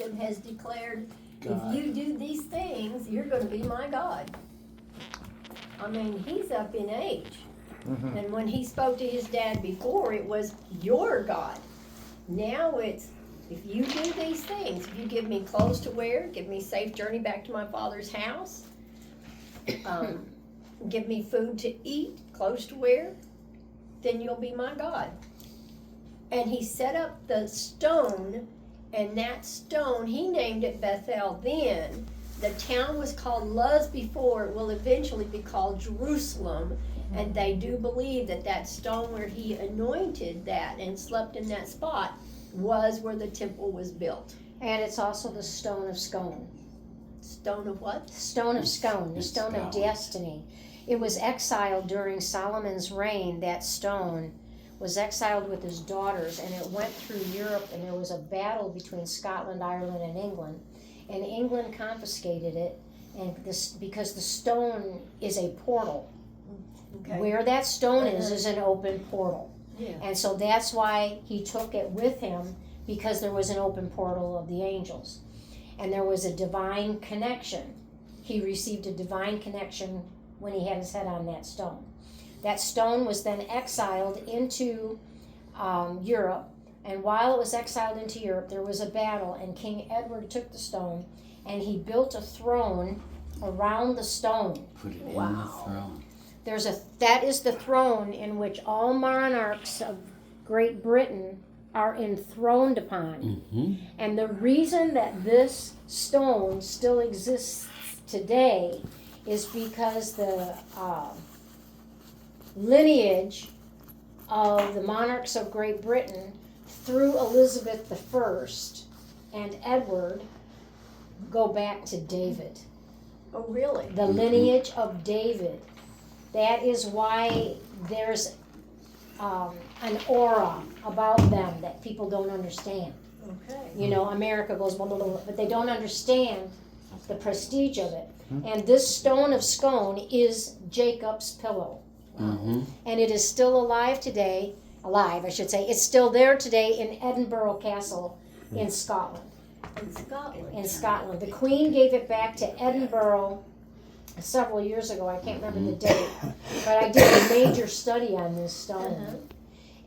Jacob has declared, God. if you do these things, you're going to be my God. I mean, he's up in age. Mhm. And when he spoke to his dad before, it was your God. Now it's, if you do these things, if you give me clothes to wear, give me safe journey back to my father's house, give me food to eat, clothes to wear, then you'll be my God. And he set up the stone, and that stone, he named it Bethel then. The town was called Luz before, it will eventually be called Jerusalem. And they do believe that that stone where he anointed that and slept in that spot was where the temple was built. And it's also the stone of scone. Stone of what? Stone of scone, the stone of destiny. It was exiled during Solomon's reign. That stone was exiled with his daughters, and it went through Europe, and there was a battle between Scotland, Ireland, and England. And England confiscated it, and this because the stone is a portal. Okay. Where that stone is an open portal. Yeah. And so that's why he took it with him, because there was an open portal of the angels. And there was a divine connection. He received a divine connection when he had his head on that stone. That stone was then exiled into Europe. And while it was exiled into Europe, there was a battle, and King Edward took the stone and he built a throne around the stone. Put it Wow. in the throne. That is the throne in which all monarchs of Great Britain are enthroned upon. Mm-hmm. And the reason that this stone still exists today is because the lineage of the monarchs of Great Britain through Elizabeth I and Edward go back to David. Oh, really? The lineage of David. That is why there's an aura about them that people don't understand. Okay. You know, America goes blah, blah, blah, but they don't understand the prestige of it. And this stone of scone is Jacob's pillow. Mm-hmm. And it is still alive today, I should say. It's still there today in Edinburgh Castle in Scotland. In Scotland. The Queen gave it back to Edinburgh several years ago. I can't remember the date. But I did a major study on this stone.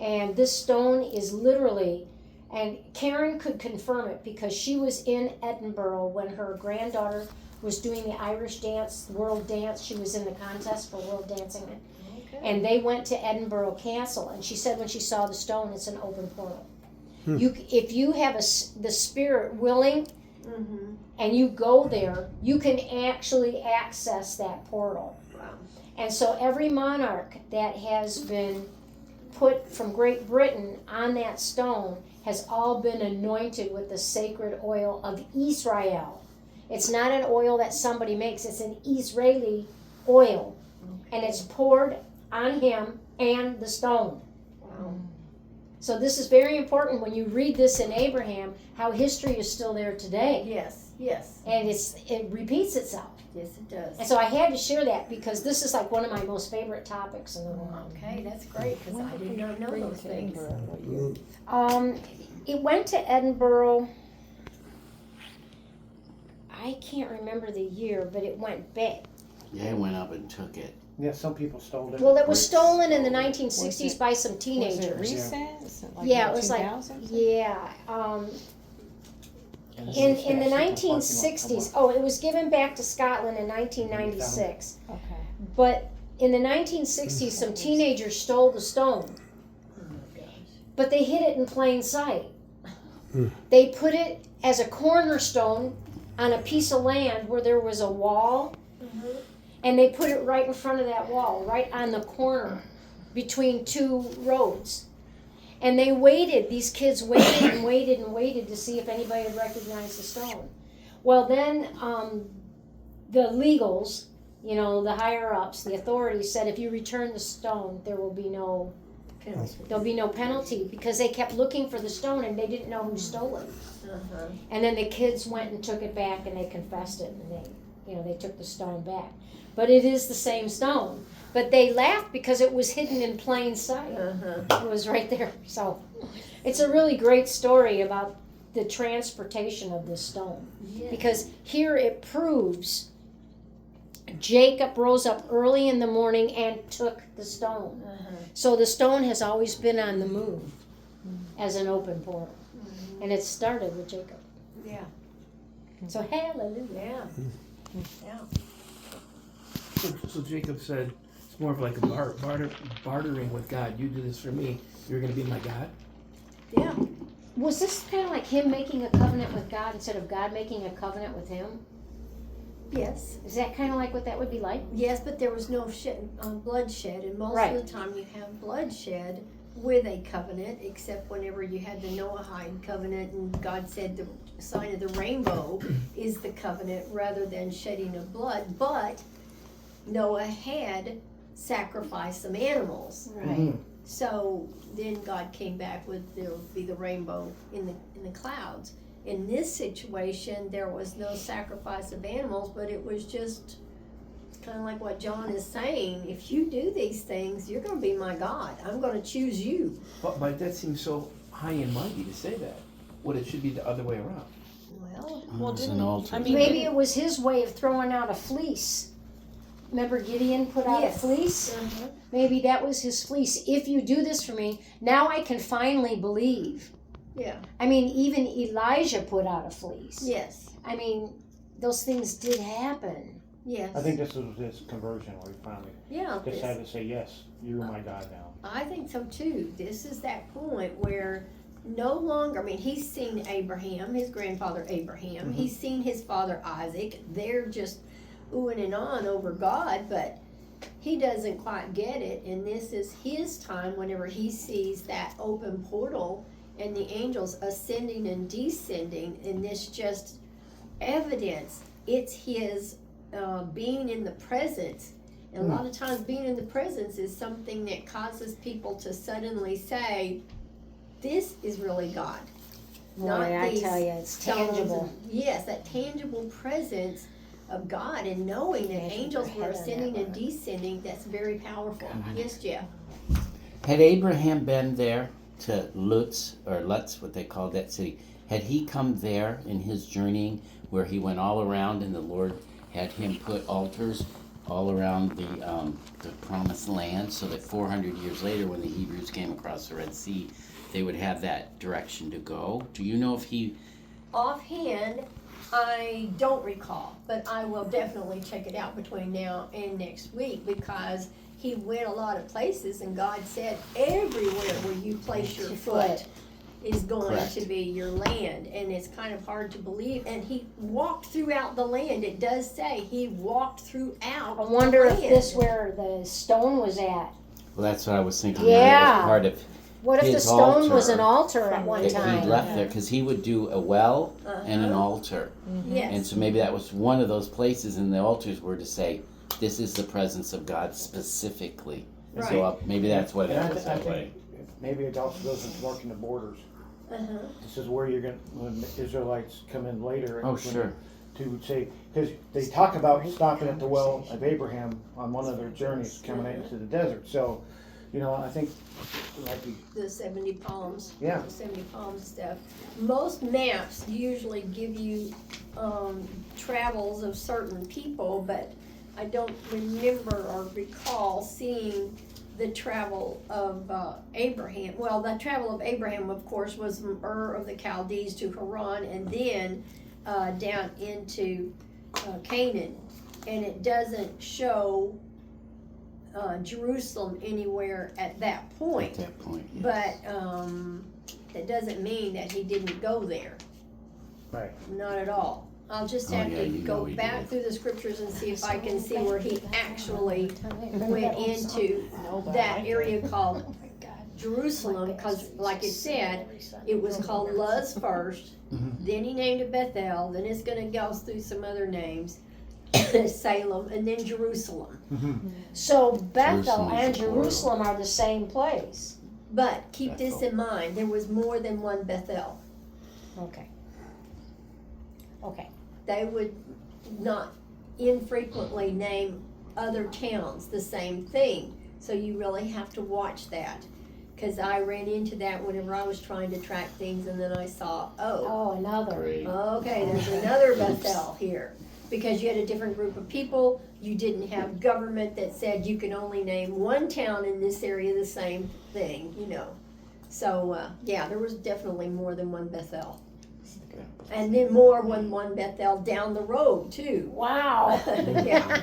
And this stone is literally, and Karen could confirm it because she was in Edinburgh when her granddaughter was doing the Irish dance, world dance. She was in the contest for world dancing. And they went to Edinburgh Castle, and she said when she saw the stone, it's an open portal. If you have the spirit willing, and you go there, you can actually access that portal. Wow. And so every monarch that has been put from Great Britain on that stone has all been anointed with the sacred oil of Israel. It's not an oil that somebody makes, it's an Israeli oil. And it's poured on him and the stone. Wow. So this is very important when you read this in Abraham, how history is still there today. Yes, yes. And it repeats itself. Yes, it does. And so I had to share that because this is like one of my most favorite topics in the world. Okay, that's great, because I did not know those things. It went to Edinburgh, I can't remember the year, but it went back. They went up and took it. Yeah, some people stole it. Well, it was Brits stolen in the stole it. 1960s by some Was it teenagers. recent? Is it like Yeah, in it was like, 2000? yeah. In the 1960s, it was given back to Scotland in 1996. Okay. But in the 1960s, some teenagers stole the stone, Oh my gosh. but they hid it in plain sight. They put it as a cornerstone on a piece of land where there was a wall, and they put it right in front of that wall, right on the corner between two roads. And they waited, these kids waited and waited and waited to see if anybody would recognize the stone. Well, then the legals, the higher ups, the authorities said if you return the stone, there'll be no penalty because they kept looking for the stone and they didn't know who stole it. And then the kids went and took it back and they confessed it and they took the stone back. But it is the same stone. But they laughed because it was hidden in plain sight. It was right there. So it's a really great story about the transportation of this stone. Yes. Because here it proves Jacob rose up early in the morning and took the stone. Uh-huh. So the stone has always been on the move as an open portal. And it started with Jacob. Yeah. So hallelujah. Yeah. Yeah. So Jacob said it's more of like a bartering with God. You do this for me, you're going to be my God. Yeah. Was this kind of like him making a covenant with God instead of God making a covenant with him? Yes. Is that kind of like what that would be like? Yes, but there was no bloodshed, and most Right. of the time you have bloodshed with a covenant, except whenever you had the Noahide covenant, and God said the sign of the rainbow is the covenant rather than shedding of blood. But Noah had sacrificed some animals, Right. so then God came back with there will be the rainbow in the clouds. In this situation, there was no sacrifice of animals, but it was just kind of like what John is saying. If you do these things, you're going to be my God. I'm going to choose you. But that seems so high and mighty to say that. What it should be the other way around. Well, It's an altar. I mean, Maybe it was his way of throwing out a fleece. Remember Gideon put out Yes. a fleece? Maybe that was his fleece. If you do this for me, now I can finally believe. yeah, I mean, even Elijah put out a fleece. yes, I mean, those things did happen. yes. I think this was his conversion where he finally yeah, decided to say, yes, you're my God now. I think so too. This is that point where no longer, I mean, he's seen Abraham, his grandfather Abraham. He's seen his father Isaac. They're just oohing and on over God, but he doesn't quite get it. And this is his time whenever he sees that open portal and the angels ascending and descending, and this just evidence. It's his being in the presence. And a lot of times being in the presence is something that causes people to suddenly say, this is really God. Boy, Not I these tell you, it's stones tangible. and- yes, that tangible presence of God, and knowing that Imagine angels your were head on ascending that and descending, that's very powerful. God. Yes, Jeff. Had Abraham been there to Lutz, what they called that city, had he come there in his journeying where he went all around and the Lord had him put altars all around the promised land so that 400 years later when the Hebrews came across the Red Sea, they would have that direction to go? Do you know if he... Offhand, I don't recall, but I will definitely check it out between now and next week, because he went a lot of places and God said everywhere where you place your foot is going Correct. to be your land, and it's kind of hard to believe. And he walked throughout the land. It does say he walked throughout I wonder the if land. this where the stone was at. Well, that's what I was thinking. Yeah. That was part of What if the his stone was altar. an altar at one if time? he left there, because he would do a well and an Uh-huh. altar. Yes. And so maybe that was one of those places, and the altars were to say, this is the presence of God specifically. And Right. so maybe that's what And it was I that way. think maybe it also goes into marking the borders. Uh-huh. This is where you're going to, when the Israelites come in later. Oh, when- sure. To say, because they talk about stopping at the well of Abraham on one of their journeys coming into the desert. So, you know, I think, like, The 70 palms. Yeah. The 70 palms stuff. Most maps usually give you travels of certain people, but I don't remember or recall seeing the travel of Abraham. Well, the travel of Abraham, of course, was from Ur of the Chaldees to Haran, and then down into Canaan. And it doesn't show Jerusalem anywhere at that At point. that point. Yeah. But that doesn't mean that he didn't go there. right. Not at all. I'll just Oh, have yeah, to you know go he back did. through the scriptures and see if I can see where he actually went into that area called Jerusalem, because like it said, it was called Luz first, then he named it Bethel, then it's gonna go through some other names, Salem, and then Jerusalem. So Bethel Jerusalem is and the portal. Jerusalem are the same place. But keep this Bethel. in mind, there was more than one Bethel. Okay. Okay. They would not infrequently name other towns the same thing. So you really have to watch that. Cause I ran into that whenever I was trying to track things, and then I saw, oh, Oh, another. Great. okay, there's another Bethel here. Because you had a different group of people, you didn't have government that said you can only name one town in this area the same thing, you know. So, yeah, there was definitely more than one Bethel. And then more than one Bethel down the road too. Wow. Yeah,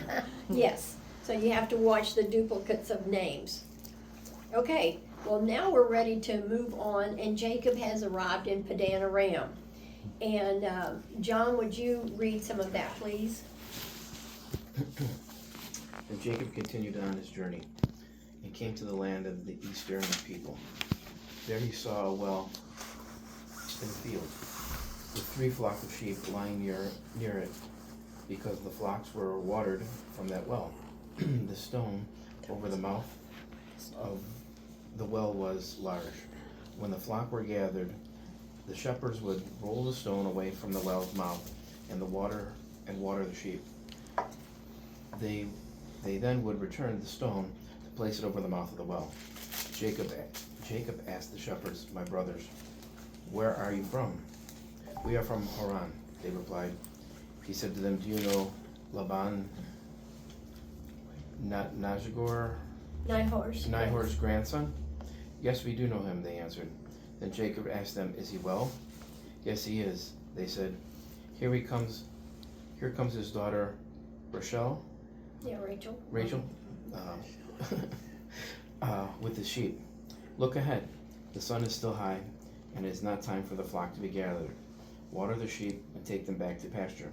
yes, so you have to watch the duplicates of names. Okay, well, now we're ready to move on, and Jacob has arrived in Padan Aram. And, John, would you read some of that, please? And Jacob continued on his journey, and came to the land of the eastern people. There he saw a well in a field, with 3 flocks of sheep lying near it, because the flocks were watered from that well. The stone over the mouth of the well was large. When the flock were gathered, the shepherds would roll the stone away from the well's mouth and water the sheep. They then would return the stone to place it over the mouth of the well. Jacob asked the shepherds, "My brothers, where are you from?" "We are from Haran," they replied. He said to them, "Do you know Laban, Nahor's grandson?" "Yes, we do know him," they answered. Then Jacob asked them, "Is he well?" "Yes, he is," they said. Here comes his daughter Rachel, Yeah, Rachel. with the sheep. Look ahead. The sun is still high, and it is not time for the flock to be gathered. Water the sheep and take them back to pasture."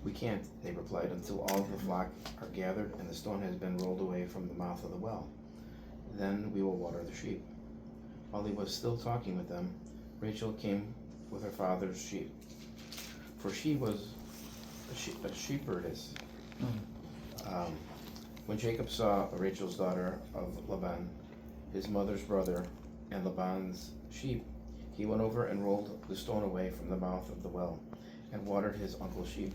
"We can't," they replied, "until all of the flock are gathered and the stone has been rolled away from the mouth of the well. Then we will water the sheep." While he was still talking with them, Rachel came with her father's sheep, for she was a shepherdess. When Jacob saw Rachel's daughter of Laban, his mother's brother, and Laban's sheep, he went over and rolled the stone away from the mouth of the well, and watered his uncle's sheep.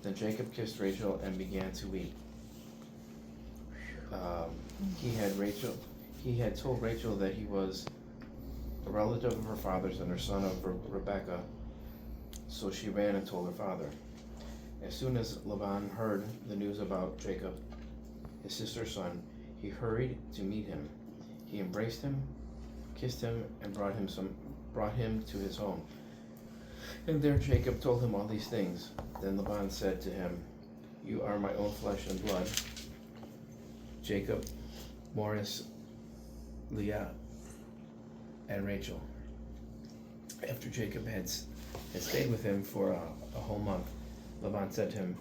Then Jacob kissed Rachel and began to weep. He had told Rachel that he was a relative of her father's and her son of Rebekah, so she ran and told her father. As soon as Laban heard the news about Jacob, his sister's son, he hurried to meet him. He embraced him, kissed him, and brought him to his home. And there Jacob told him all these things. Then Laban said to him, "You are my own flesh and blood." Jacob, Morris, Leah, and Rachel. After Jacob had stayed with him for a whole month, Laban said to him,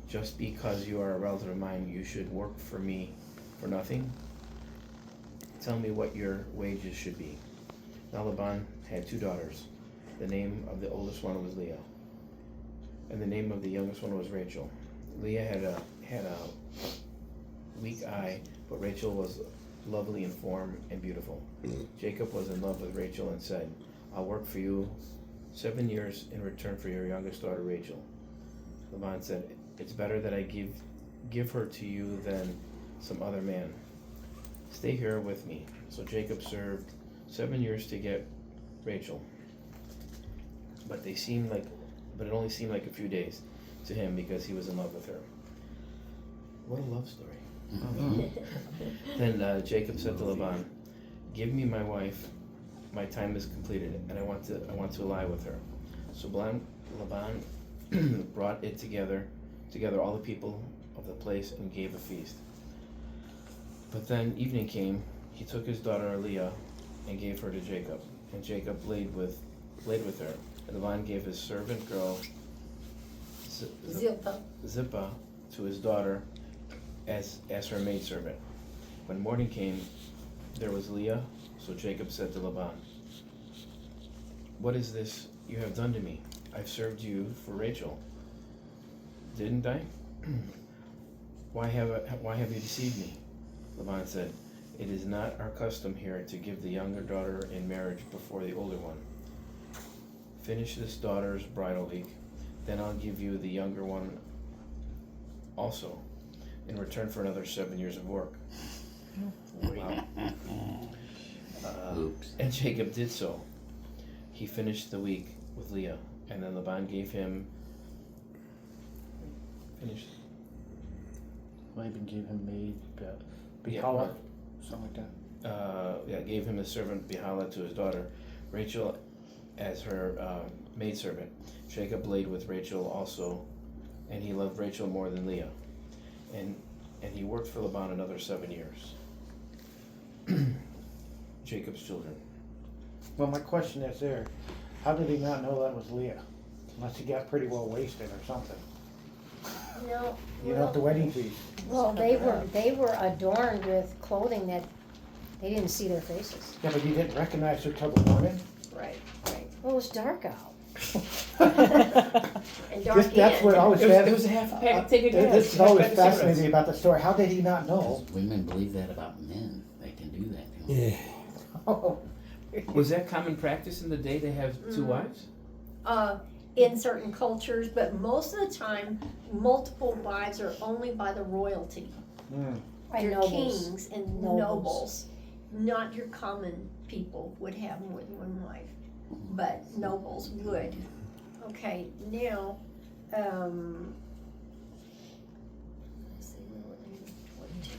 "Just because you are a relative of mine, you should work for me for nothing? Tell me what your wages should be." Now Laban had 2 daughters. The name of the oldest one was Leah, and the name of the youngest one was Rachel. Leah had a weak eye, but Rachel was lovely in form and beautiful. Jacob was in love with Rachel and said, "I'll work for you 7 years in return for your youngest daughter Rachel." Laban said, "It's better that I give her to you than some other man. Stay here with me." So Jacob served 7 years to get Rachel, but it only seemed like a few days to him because he was in love with her. What a love story. Then Jacob said to Laban, "Give me my wife. My time is completed, and I want to lie with her." So Laban brought it together all the people of the place and gave a feast. But then evening came. He took his daughter Leah and gave her to Jacob, and Jacob played with her. And Laban gave his servant girl Zilpah to his daughter as her maidservant. When morning came, there was Leah. So Jacob said to Laban, "What is this you have done to me? I've served you for Rachel, didn't I? Why have you deceived me?" Laban said, "It is not our custom here to give the younger daughter in marriage before the older one. Finish this daughter's bridal week, then I'll give you the younger one also, in return for another 7 years of work." Wow. Oops. And Jacob did so. He finished the week with Leah, and then Laban gave him. Finished. Laban gave him maid, Yeah, Bilhah, something like that. Gave him his servant Bilhah to his daughter, Rachel, as her maidservant. Jacob laid with Rachel also, and he loved Rachel more than Leah. And he worked for Laban another 7 years. Jacob's children. Well, my question is there, how did he not know that was Leah? Unless he got pretty well wasted or something. No. You know, at the wedding feast. Well, they were adorned with clothing that they didn't see their faces. Yeah, but you didn't recognize her till the morning? Right, right. Well, it was dark out. And dark That's in. what always It was a half a pack. Take a guess. This is always fascinating me about the story. How did he not know? Women believe that about men. They can do that. Yeah. Oh, Was that common practice in the day to have two wives? In certain cultures, but most of the time, multiple wives are only by the royalty. mm. And Your nobles. kings and Nobles. nobles. Not your common people would have more than one wife, but nobles would. Okay, now, let's see, where were they? 29.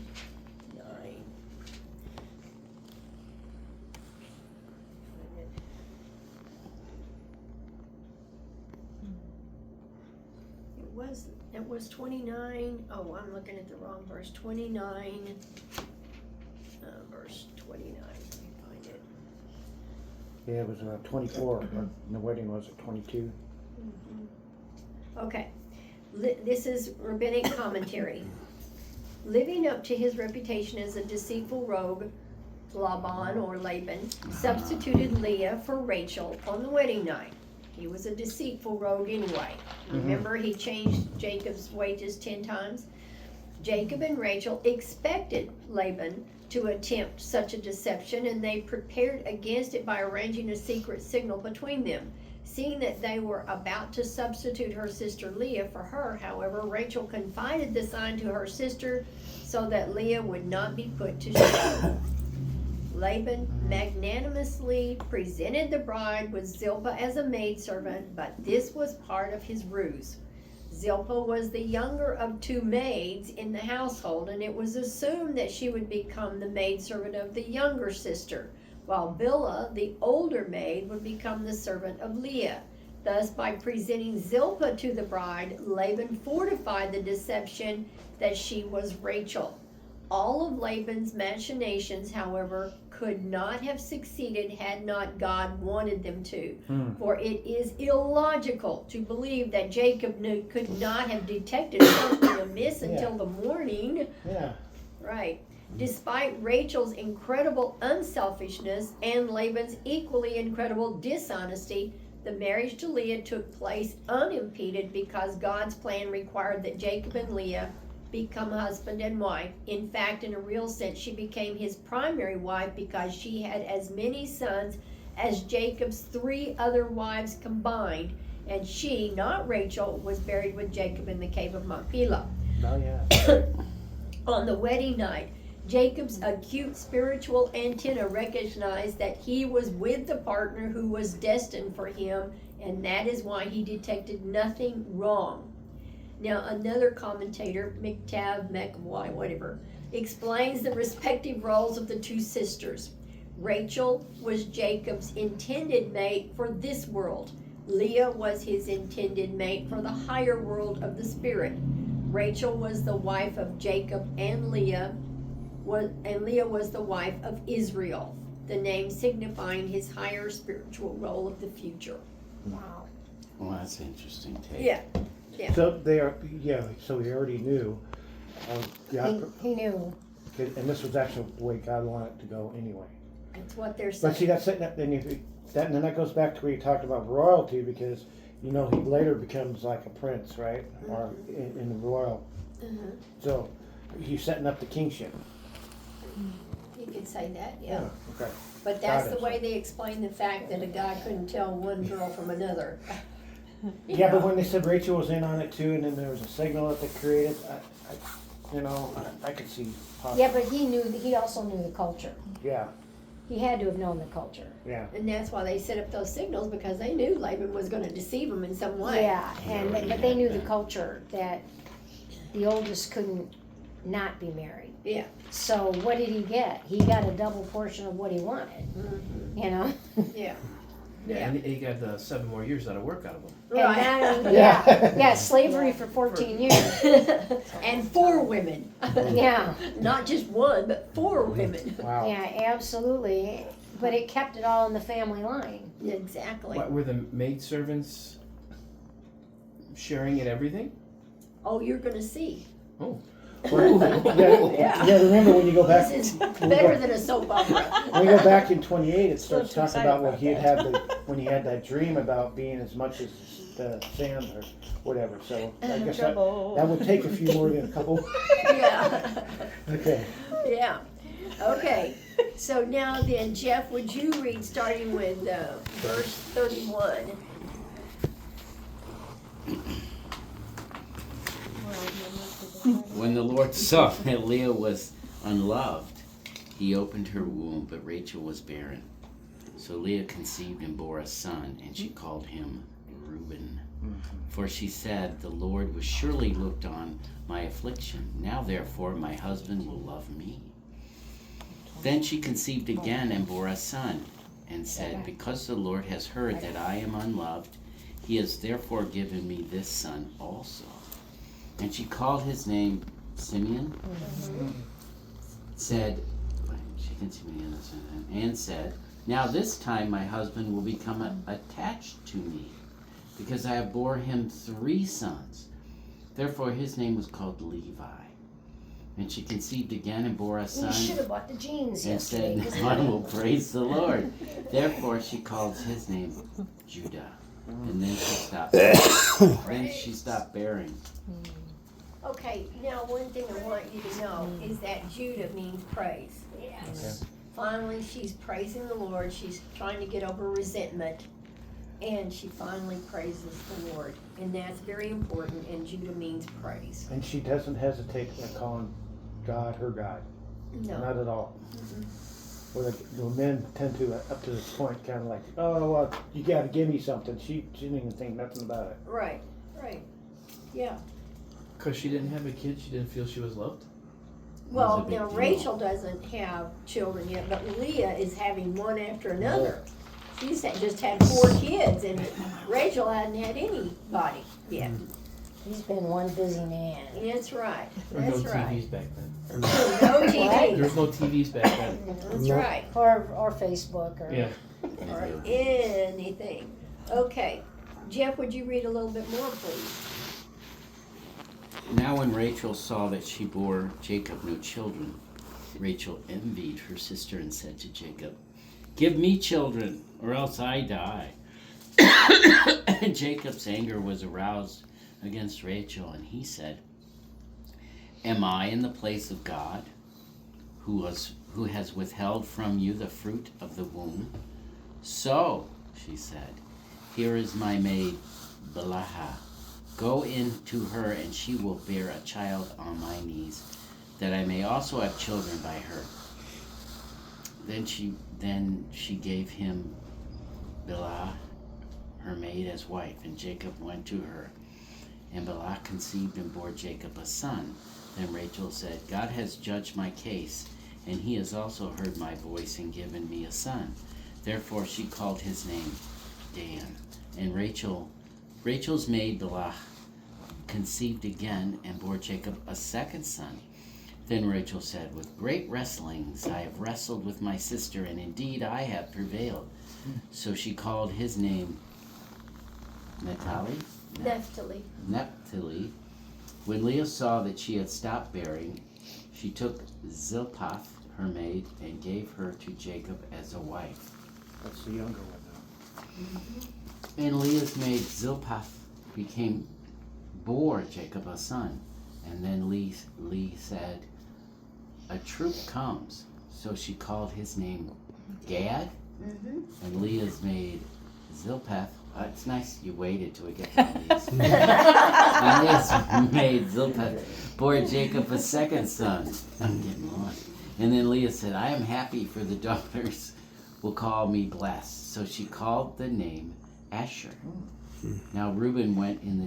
It was 29. Oh, I'm looking at the wrong verse. 29, verse 29. Let me find it. Yeah, it was 24, and the wedding was at 22. Okay, this is rabbinic commentary. Living up to his reputation as a deceitful rogue, Laban or Laban substituted Leah for Rachel on the wedding night. He was a deceitful rogue anyway. Remember, he changed Jacob's wages 10 times? Jacob and Rachel expected Laban to attempt such a deception, and they prepared against it by arranging a secret signal between them. Seeing that they were about to substitute her sister Leah for her, however, Rachel confided the sign to her sister so that Leah would not be put to shame. Laban magnanimously presented the bride with Zilpah as a maidservant, but this was part of his ruse. Zilpah was the younger of 2 maids in the household, and it was assumed that she would become the maidservant of the younger sister, while Bilhah, the older maid, would become the servant of Leah. Thus, by presenting Zilpah to the bride, Laban fortified the deception that she was Rachel. All of Laban's machinations, however, could not have succeeded had not God wanted them to. For it is illogical to believe that Jacob could not have detected something amiss until the morning. Yeah. Right. Despite Rachel's incredible unselfishness and Laban's equally incredible dishonesty, the marriage to Leah took place unimpeded because God's plan required that Jacob and Leah become husband and wife. In fact, in a real sense, she became his primary wife because she had as many sons as Jacob's 3 other wives combined, and she, not Rachel, was buried with Jacob in the cave of Machpelah. Oh, yeah. On the wedding night, Jacob's acute spiritual antenna recognized that he was with the partner who was destined for him, and that is why he detected nothing wrong. Now, another commentator, McTav, whatever, explains the respective roles of the 2 sisters. Rachel was Jacob's intended mate for this world. Leah was his intended mate for the higher world of the spirit. Rachel was the wife of Jacob, and Leah was the wife of Israel, the name signifying his higher spiritual role of the future. Wow. Well, that's an interesting take. Yeah. So they are, so he already knew. He knew. And this was actually the way God wanted it to go anyway. That's what they're But see, saying. then that goes back to where you talked about royalty, because, he later becomes like a prince, right? Or in the royal. So he's setting up the kingship. You could say that, yeah. Okay. But that's the Got it. way they explain the fact that a guy couldn't tell one girl from another. Yeah, but when they said Rachel was in on it too, and then there was a signal that they created, I could see. Yeah, but he also knew the culture. Yeah. He had to have known the culture. Yeah. And that's why they set up those signals, because they knew Laban was gonna deceive them in some way. Yeah, but they knew the culture that the oldest couldn't not be married. Yeah. So what did he get? He got a double portion of what he wanted. You know. Yeah. Yeah, and he got 7 more years out of work out of him. Right. And that, Yeah. yeah, slavery for 14 years. And 4 women. Yeah, Not just one, but 4 women. Wow. yeah, absolutely. But it kept it all in the family line. Exactly. What, were the maidservants sharing in everything? Oh, you're gonna see. Oh. Yeah, remember when you go back, This is better than a soap opera. when you go back in 28, it starts too talking excited about when about he had when he had that dream about being as much as the sand or whatever. So I guess that would take a few more than a couple. Yeah. Okay. Yeah. Okay. So now then, Jeff, would you read starting with verse 31? When the Lord saw that Leah was unloved, he opened her womb, but Rachel was barren. So Leah conceived and bore a son, and she called him Reuben. For she said, the Lord was surely looked on my affliction. Now therefore my husband will love me. Then she conceived again and bore a son, and said, because the Lord has heard that I am unloved, he has therefore given me this son also. And she called his name Simeon, said, and said, now this time my husband will become attached to me, because I have bore him 3 sons. Therefore his name was called Levi. And she conceived again and bore a You son, should have bought the jeans and yesterday. said, I will praise the Lord. Therefore she called his name Judah. And then she stopped bearing. Okay, now one thing I want you to know is that Judah means praise. Okay. Finally, she's praising the Lord. She's trying to get over resentment. And she finally praises the Lord. And that's very important. And Judah means praise. And she doesn't hesitate in calling God her God. No. Not at all. Where the men tend to, up to this point, kind of like, oh, well, you got to give me something. She didn't even think nothing about it. Right, right. Yeah. Because she didn't have a kid, she didn't feel she was loved? Well, That's a big now deal. Rachel doesn't have children yet, but Leah is having one after another. She's just had 4 kids, and Rachel hadn't had anybody yet. He's been one busy man. That's right. There were no That's right. TVs back then. No There TV. was no TVs back then. That's right. Or Facebook or Yeah. Or anything. Okay. Jeff, would you read a little bit more, please? Now when Rachel saw that she bore Jacob no children, Rachel envied her sister and said to Jacob, give me children, or else I die. And Jacob's anger was aroused against Rachel, and he said, am I in the place of God, who has withheld from you the fruit of the womb? So, she said, here is my maid, Bilhah. Go in to her, and she will bear a child on my knees, that I may also have children by her. Then she gave him Bilhah, her maid, as wife, and Jacob went to her. And Bilhah conceived and bore Jacob a son. Then Rachel said, God has judged my case, and he has also heard my voice and given me a son. Therefore she called his name Dan. And Rachel's maid Bilhah conceived again and bore Jacob a second son. Then Rachel said, with great wrestlings I have wrestled with my sister, and indeed I have prevailed. So she called his name Naphtali. When Leah saw that she had stopped bearing, she took Zilpah, her maid, and gave her to Jacob as a wife. That's the younger one And Leah's maid Zilpah bore Jacob a son. And then Leah said, a troop comes. So she called his name Gad. And Leah's maid Zilpah, it's nice you waited till we get to these. And Leah's maid Zilpah bore Jacob a second son. I'm getting lost. And then Leah said, I am happy for the daughters will call me blessed. So she called the name Asher. Now Reuben went in the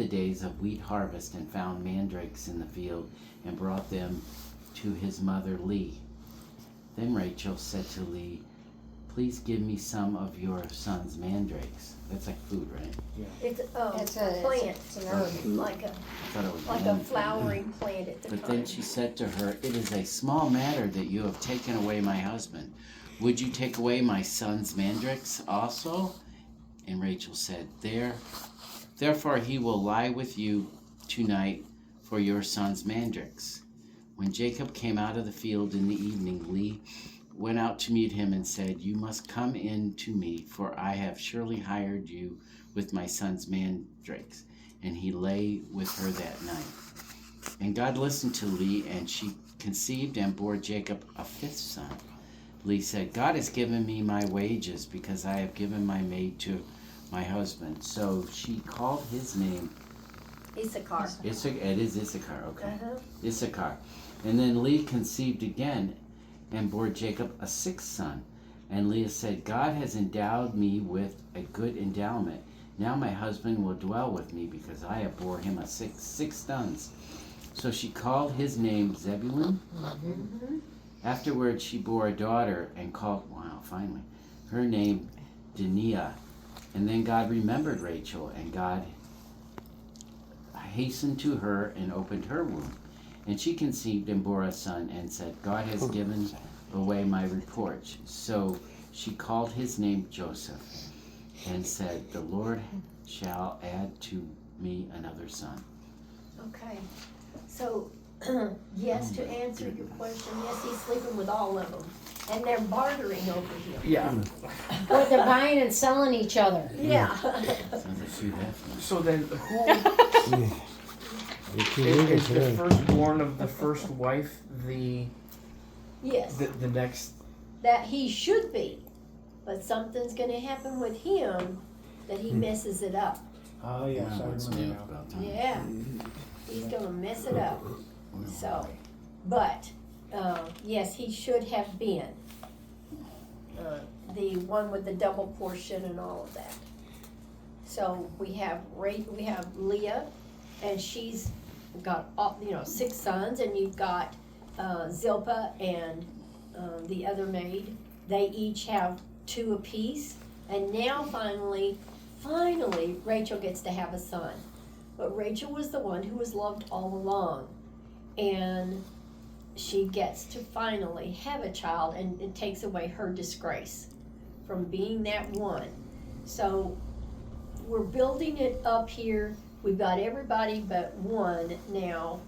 days of wheat harvest and found mandrakes in the field and brought them to his mother Leah. Then Rachel said to Leah, please give me some of your son's mandrakes. That's like food, right? It's It's a plant, It's an herb. like I thought it was a mandrakes. flowering plant at the But time. then she said to her, it is a small matter that you have taken away my husband. Would you take away my son's mandrakes also? And Rachel said, therefore he will lie with you tonight for your son's mandrakes. When Jacob came out of the field in the evening, Leah went out to meet him and said, you must come in to me, for I have surely hired you with my son's mandrakes. And he lay with her that night. And God listened to Leah, and she conceived and bore Jacob a fifth son. Leah said, God has given me my wages, because I have given my maid to my husband. So she called his name Issachar. It is Issachar, okay. Uh-huh. Issachar. And then Leah conceived again and bore Jacob a sixth son. And Leah said, God has endowed me with a good endowment. Now my husband will dwell with me, because I have bore him a six sons. So she called his name Zebulun. Afterwards she bore a daughter and called, finally, her name Dinah. And then God remembered Rachel, and God hastened to her and opened her womb. And she conceived and bore a son, and said, God has given away my reproach. So she called his name Joseph, and said, the Lord shall add to me another son. Okay, so, yes, to answer your question, yes, he's sleeping with all of them, and they're bartering over him. Yeah. Or they're buying and selling each other. Yeah. Sounds like Hugh Hefner. So then, who You're too is legal the today. firstborn of the first wife Yes, the next? that he should be, but something's gonna happen with him that he messes it up. Oh, yes, I It's remember new, now. about time. Yeah, he's gonna mess it up, so, but, yes, he should have been. The one with the double portion and all of that. So we have Leah, and she's got all, 6 sons, and you've got Zilpah and the other maid. They each have 2 apiece, and now finally Rachel gets to have a son. But Rachel was the one who was loved all along, and she gets to finally have a child, and it takes away her disgrace from being that one. So we're building it up here. We've got everybody but one now.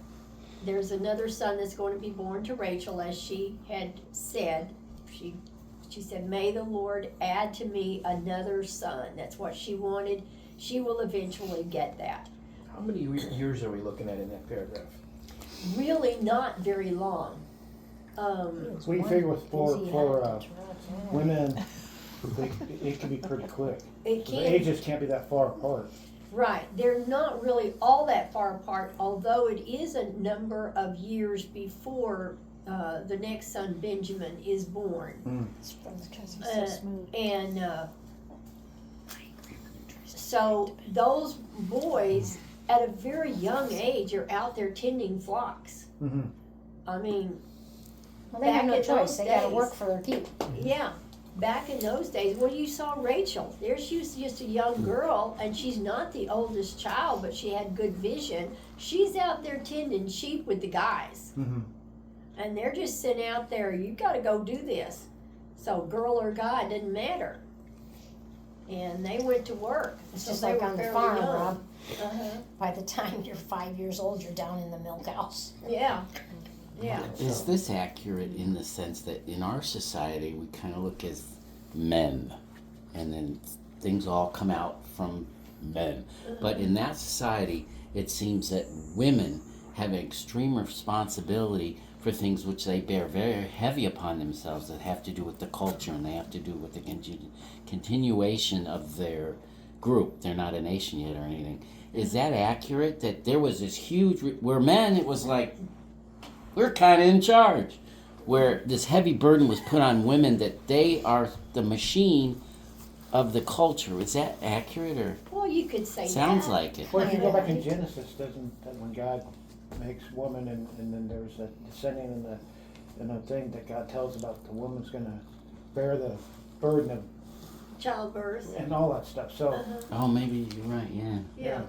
There's another son that's going to be born to Rachel, as she had said. She said, may the Lord add to me another son. That's what she wanted. She will eventually get that. How many years are we looking at in that paragraph? Really not very long. What do you figure with for women, it can be pretty quick. It The can, ages can't be that far apart. right, they're not really all that far apart, although it is a number of years before the next son, Benjamin, is born. Because he's so smooth. And so those boys at a very young age are out there tending flocks. Mm-hmm. I mean, Well, they have back no in choice. those They gotta days. work for their keep. yeah, back in those days, well, you saw Rachel. There she was, just a young girl, and she's not the oldest child, but she had good vision. She's out there tending sheep with the guys. Mm-hmm. And they're just sitting out there, you gotta go do this. So girl or guy, didn't matter. And they went to work. It's So just they like were on the fairly farm, young. Rob. Uh-huh. By the time you're 5 years old, you're down in the milk house. Yeah, yeah. Is this accurate in the sense that in our society we kind of look as men, and then things all come out from men? But in that society, it seems that women have an extreme responsibility for things which they bear very heavy upon themselves, that have to do with the culture, and they have to do with the continuation of their group. They're not a nation yet or anything. Is that accurate, that there was this huge where men, it was like we're kind of in charge, where this heavy burden was put on women that they are the machine of the culture. Is that accurate or Well, you could say sounds that. like it? Well, if you go Yeah. back in Genesis, doesn't that when God makes woman and then there's a descending in the thing that God tells about the woman's gonna bear the burden of Childbirth. and all that stuff. So Oh, maybe you're right. Yeah. Yeah.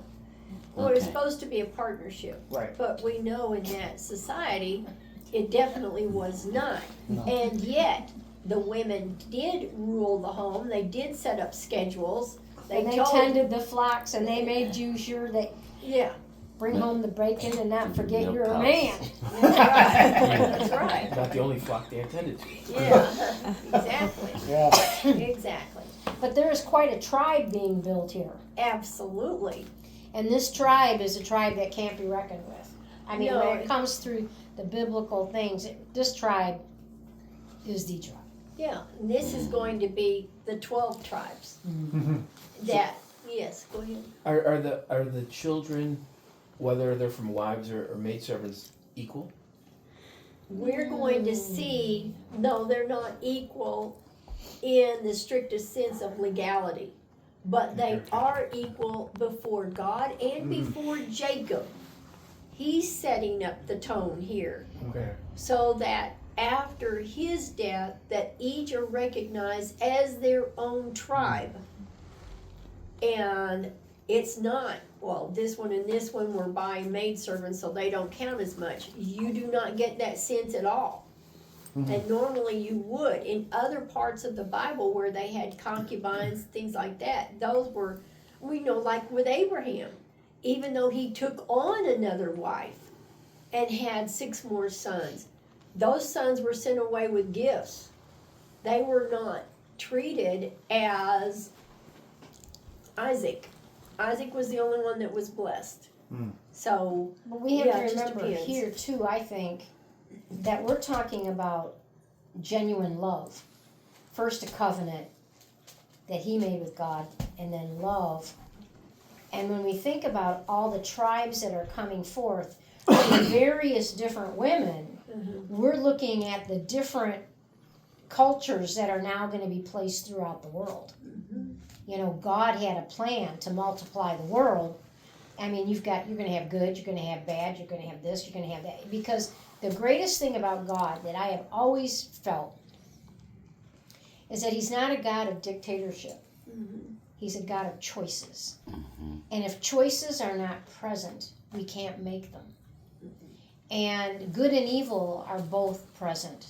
Well, it's Okay. supposed to be a partnership, right. but we know in that society, it definitely was not. No. And yet, the women did rule the home. They did set up schedules. And they tended the flocks, and they made you sure that Yeah, bring home the bacon and not forget Milk you're a cows. man. that's right. That's right. Not the only flock they attended to. Yeah, exactly. Yeah. Exactly. But there is quite a tribe being built here. Absolutely. And this tribe is a tribe that can't be reckoned with. I mean, No. when it comes through the biblical things, this tribe is the tribe. Yeah, and this is going to be the 12 tribes. Mm-hmm. That, yes, go ahead. Are the children, whether they're from wives or maidservants, equal? We're going to see, no, they're not equal in the strictest sense of legality, but they are equal before God and before Jacob. He's setting up the tone here Okay. so that after his death, that each are recognized as their own tribe. And it's not, well, this one and this one were buying maidservants, so they don't count as much. You do not get that sense at all. And normally you would. In other parts of the Bible where they had concubines, things like that, those were, we know, like with Abraham, even though he took on another wife and had 6 more sons, those sons were sent away with gifts. They were not treated as Isaac. Isaac was the only one that was blessed. So, But we have Yeah, to it just remember depends. here too, I think, that we're talking about genuine love. First a covenant that he made with God, and then love. And when we think about all the tribes that are coming forth, the various different women, we're looking at the different cultures that are now going to be placed throughout the world. You know, God had a plan to multiply the world. I mean, you're going to have good, you're going to have bad, you're going to have this, you're going to have that. Because the greatest thing about God that I have always felt is that he's not a God of dictatorship. He's a God of choices. And if choices are not present, we can't make them. And good and evil are both present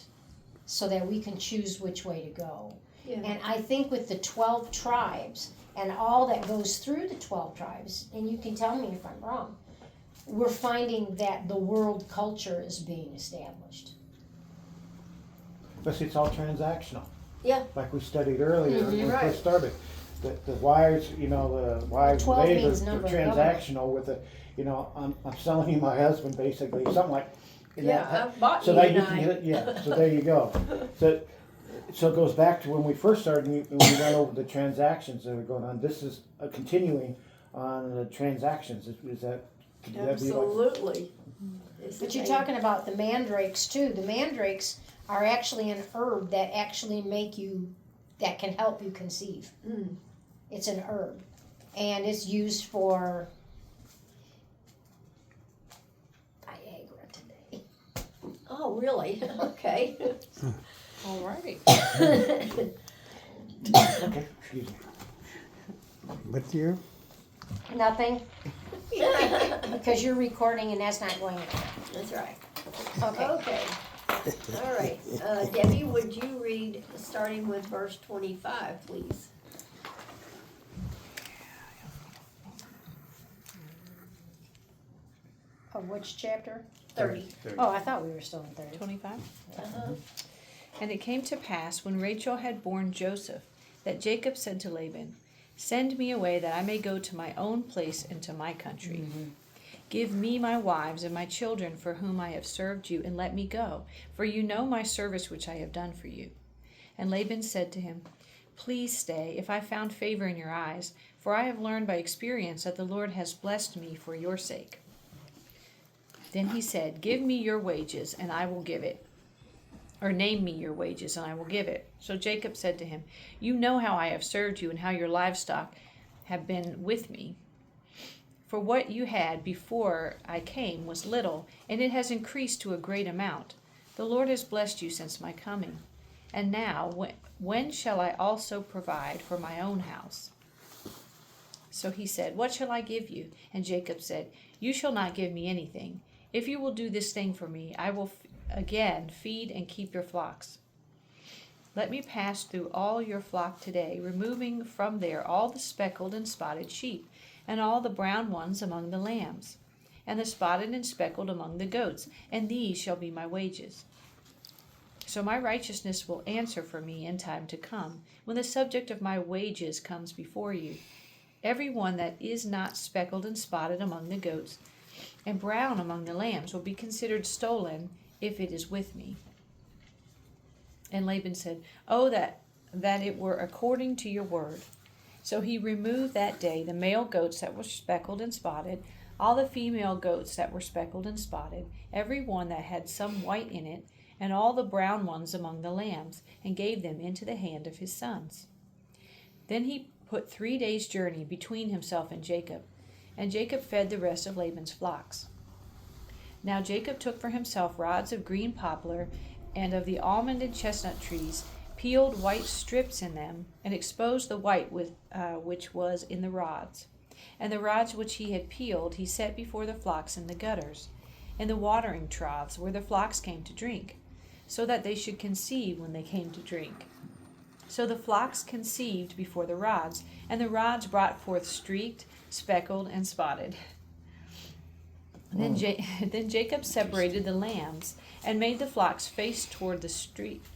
so that we can choose which way to go. yeah. And I think with the 12 tribes and all that goes through the 12 tribes, and you can tell me if I'm wrong, we're finding that the world culture is being established. But see, it's all transactional. Yeah. Like we studied earlier when we Right. first started. The wives, the wives of 12 Abraham means are number of transactional with the, I'm selling you my husband basically, something like. in that Yeah, I bought So you that you tonight. can, so there you go. So it goes back to when we first started, and we went over the transactions that are going on. This is a continuing on the transactions. Is that, could that be like? Absolutely. But you're talking about the mandrakes too. The mandrakes are actually an herb that actually that can help you conceive. Mm. It's an herb. And it's used for Viagra today. Oh, really? Okay. Alrighty. Okay, excuse me. What year? Nothing, because you're recording and that's not going to. That's right. Okay. Okay. All right. Debbie, would you read starting with verse 25, please? Of which chapter? 30. Oh, I thought we were still in 30. 25. Uh-huh. And it came to pass, when Rachel had borne Joseph, that Jacob said to Laban, "Send me away, that I may go to my own place and to my country. Give me my wives and my children for whom I have served you, and let me go, for you know my service which I have done for you." And Laban said to him, "Please stay, if I found favor in your eyes, for I have learned by experience that the Lord has blessed me for your sake." Then he said, "Give me your wages, and I will give it." or name me your wages, and I will give it. So Jacob said to him, You know how I have served you, and how your livestock have been with me. For what you had before I came was little, and it has increased to a great amount. The Lord has blessed you since my coming. And now, when shall I also provide for my own house? So he said, What shall I give you? And Jacob said, You shall not give me anything. If you will do this thing for me, I will again feed and keep your flocks. Let me pass through all your flock today, removing from there all the speckled and spotted sheep, and all the brown ones among the lambs, and the spotted and speckled among the goats, and these shall be my wages. So my righteousness will answer for me in time to come, when the subject of my wages comes before you. Every one that is not speckled and spotted among the goats, and brown among the lambs, will be considered stolen if it is with me. And Laban said, Oh, that it were according to your word. So he removed that day the male goats that were speckled and spotted, all the female goats that were speckled and spotted, every one that had some white in it, and all the brown ones among the lambs, and gave them into the hand of his sons. Then he put 3 days' journey between himself and Jacob fed the rest of Laban's flocks. Now Jacob took for himself rods of green poplar, and of the almond and chestnut trees, peeled white strips in them, and exposed the white which was in the rods. And the rods which he had peeled he set before the flocks in the gutters, in the watering troughs where the flocks came to drink, so that they should conceive when they came to drink. So the flocks conceived before the rods, and the rods brought forth streaked, speckled, and spotted. Then Jacob separated the lambs, and made the flocks face toward the streaked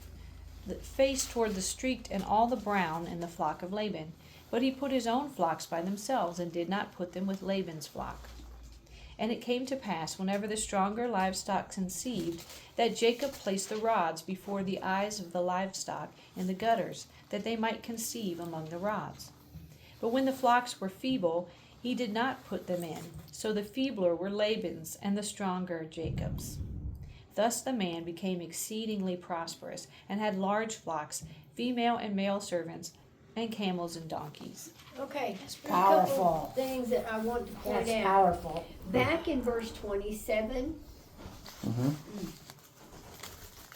and all the brown in the flock of Laban. But he put his own flocks by themselves, and did not put them with Laban's flock. And it came to pass, whenever the stronger livestock conceived, that Jacob placed the rods before the eyes of the livestock in the gutters, that they might conceive among the rods. But when the flocks were feeble, he did not put them in. So the feebler were Laban's, and the stronger Jacob's. Thus the man became exceedingly prosperous, and had large flocks, female and male servants, and camels and donkeys. Okay, a Powerful. couple things that I want to point That's out. powerful. Back in verse 27,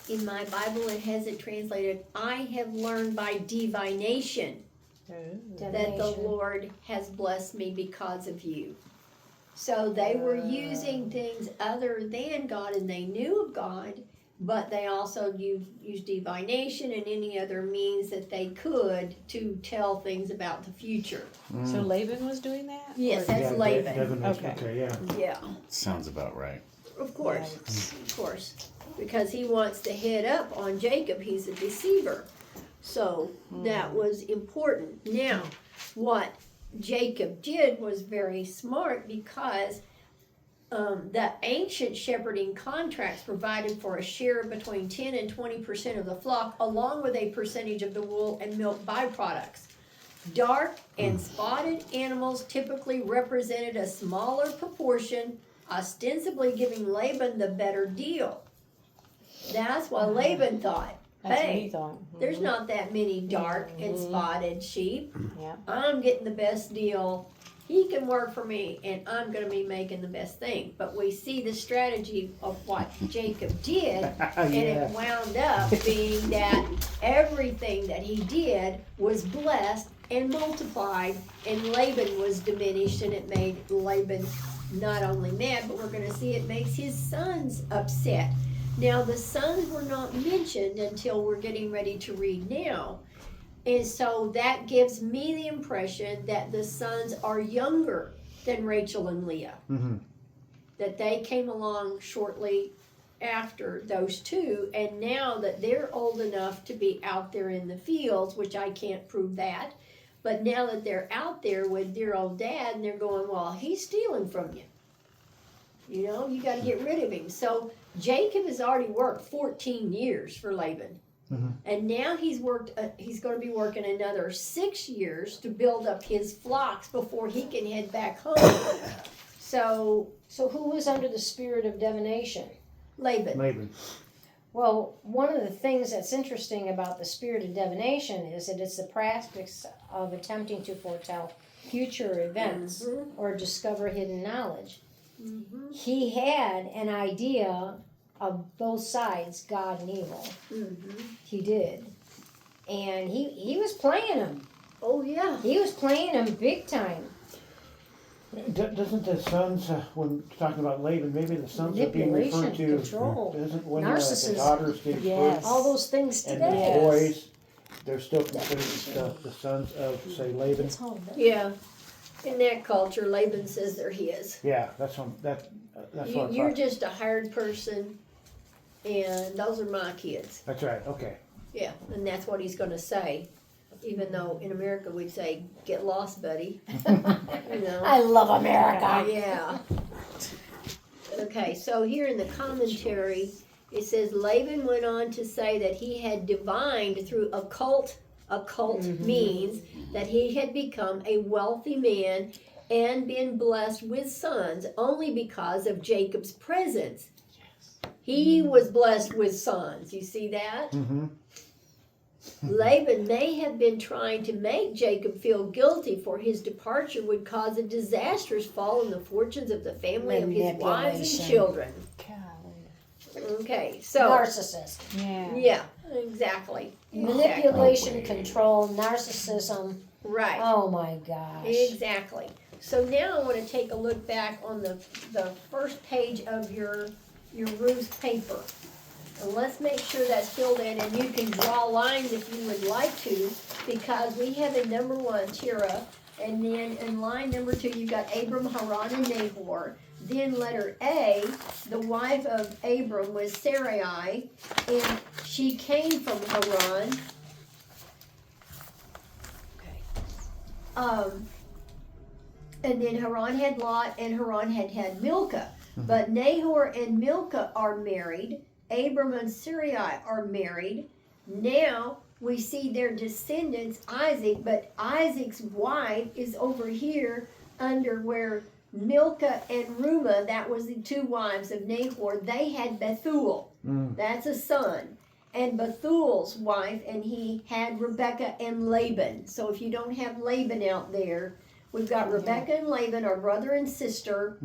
in my Bible it has it translated, I have learned by divination that the Divination. Lord has blessed me because of you. So they were using things other than God, and they knew of God, but they also used divination and any other means that they could to tell things about the future. So Laban was doing that? Yes, Or- that's Laban. Okay. Yeah. Yeah, Sounds about right. of course, because he wants to head up on Jacob. He's a deceiver. So that was important. Now, what Jacob did was very smart, because the ancient shepherding contracts provided for a share between 10 and 20% of the flock, along with a percentage of the wool and milk byproducts. Dark and spotted animals typically represented a smaller proportion, ostensibly giving Laban the better deal. That's what Laban thought. That's what he Hey, thought. there's not that many dark and spotted sheep. Yeah. I'm getting the best deal. He can work for me, and I'm going to be making the best thing. But we see the strategy of what Jacob did, and it wound up being that everything that he did was blessed and multiplied, and Laban was diminished, and it made Laban not only mad, but we're going to see it makes his sons upset. Now, the sons were not mentioned until we're getting ready to read now. And so that gives me the impression that the sons are younger than Rachel and Leah. Mm-hmm. That they came along shortly after those two, and now that they're old enough to be out there in the fields, which I can't prove that, but now that they're out there with dear old dad, and they're going, well, he's stealing from you. You know, you got to get rid of him. So Jacob has already worked 14 years for Laban. And now he's going to be working another 6 years to build up his flocks before he can head back home. So So who was under the spirit of divination? Laban. Well, one of the things that's interesting about the spirit of divination is that it's the practice of attempting to foretell future events or discover hidden knowledge. He had an idea of both sides, God and evil. He did. And he was playing them. Oh, yeah. He was playing them big time. Doesn't the sons, when talking about Laban, maybe the sons are being referred Manipulation, to, control, doesn't when the narcissism. daughters gave Yes. birth All those things and today. the boys, they're still considered the sons of, say, Laban? It's all done. Yeah. In that culture, Laban says they're his. Yeah, that's what I You're thought. just a hired person, and those are my kids. That's right, okay. Yeah, and that's what he's gonna say. Even though in America we'd say, "Get lost, buddy." You know. I love America. Yeah. Okay, so here in the commentary, it says Laban went on to say that he had divined through occult means that he had become a wealthy man and been blessed with sons only because of Jacob's presence. He was blessed with sons. You see that? Mm-hmm. Laban may have been trying to make Jacob feel guilty for his departure would cause a disastrous fall in the fortunes of the family of his wives and Manipulation. children. Okay, so Narcissist. Yeah. yeah, exactly. Manipulation, Okay. control, narcissism. Right. Oh my gosh. Exactly. So now I want to take a look back on the first page of your Ruth paper. And let's make sure that's filled in, and you can draw lines if you would like to, because we have in number 1, Terah, and then in line number 2, you've got Abram, Haran, and Nahor. Then letter A, the wife of Abram was Sarai, and she came from Haran. Okay. And then Haran had Lot, and Haran had Milcah. But Nahor and Milcah are married. Abram and Sarai are married. Now we see their descendants, Isaac, but Isaac's wife is over here under where Milcah and Reumah, that was the 2 wives of Nahor, they had Bethuel. That's a son. And Bethuel's wife, and he had Rebekah and Laban. So if you don't have Laban out there, we've got Rebekah and Laban, our brother and sister,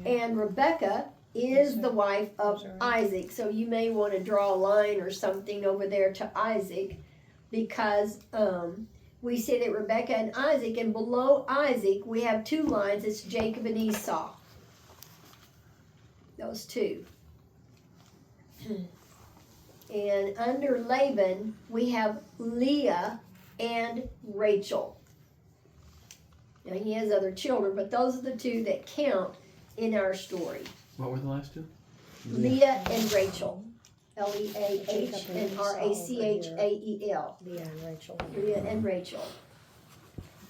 and Rebekah is the wife of Isaac. So you may want to draw a line or something over there to Isaac, because we say that Rebekah and Isaac, and below Isaac we have 2 lines. It's Jacob and Esau. Those 2. And under Laban we have Leah and Rachel. Now he has other children, but those are the 2 that count in our story. What were the last 2? Leah and Rachel. Leah and Rachel. Leah and Rachel. Leah and Rachel.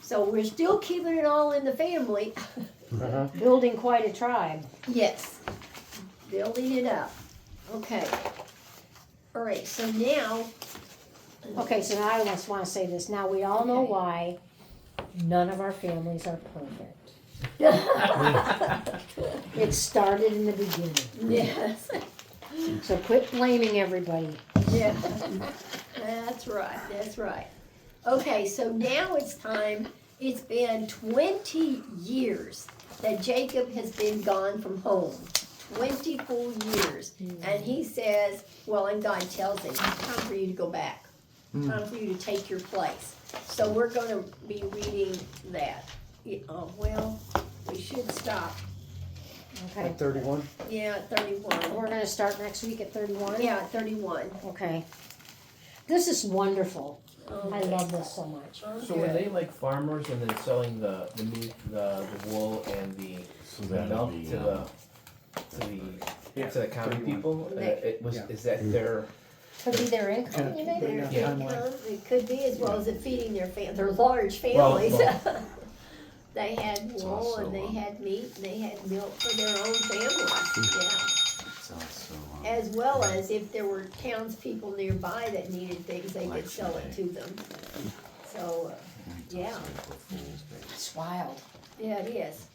So we're still keeping it all in the family. Uh-huh. Building quite a tribe. Yes. Building it up. Okay. All right, so now. Okay, so now I just want to say this. Now we all know Okay. why none of our families are perfect. It started in the beginning. Yes. So quit blaming everybody. Yeah. That's right. That's right. Okay, so now it's time. It's been 20 years that Jacob has been gone from home. 24 years. And he says, well, and God tells him, it's time for you to go back. Time for you to take your place. So we're going to be reading that. Oh, well, we should stop. Okay. 31? Yeah, at 31. We're going to start next week at 31? Yeah, at 31. Okay. This is wonderful. I Okay. love this so much. So were they like farmers and then selling the meat, the wool, and the milk to the common people? Is that their? Could be their income, you Their mean? Yeah. income, it could be, as well as it feeding their large families. Well. They had wool also, and they had meat and they had milk for their own families, It's also, as well as if there were townspeople nearby that needed things, they could Election sell it day. to them. So, it's yeah. also April Fool's Day. It's wild. Yeah, it is.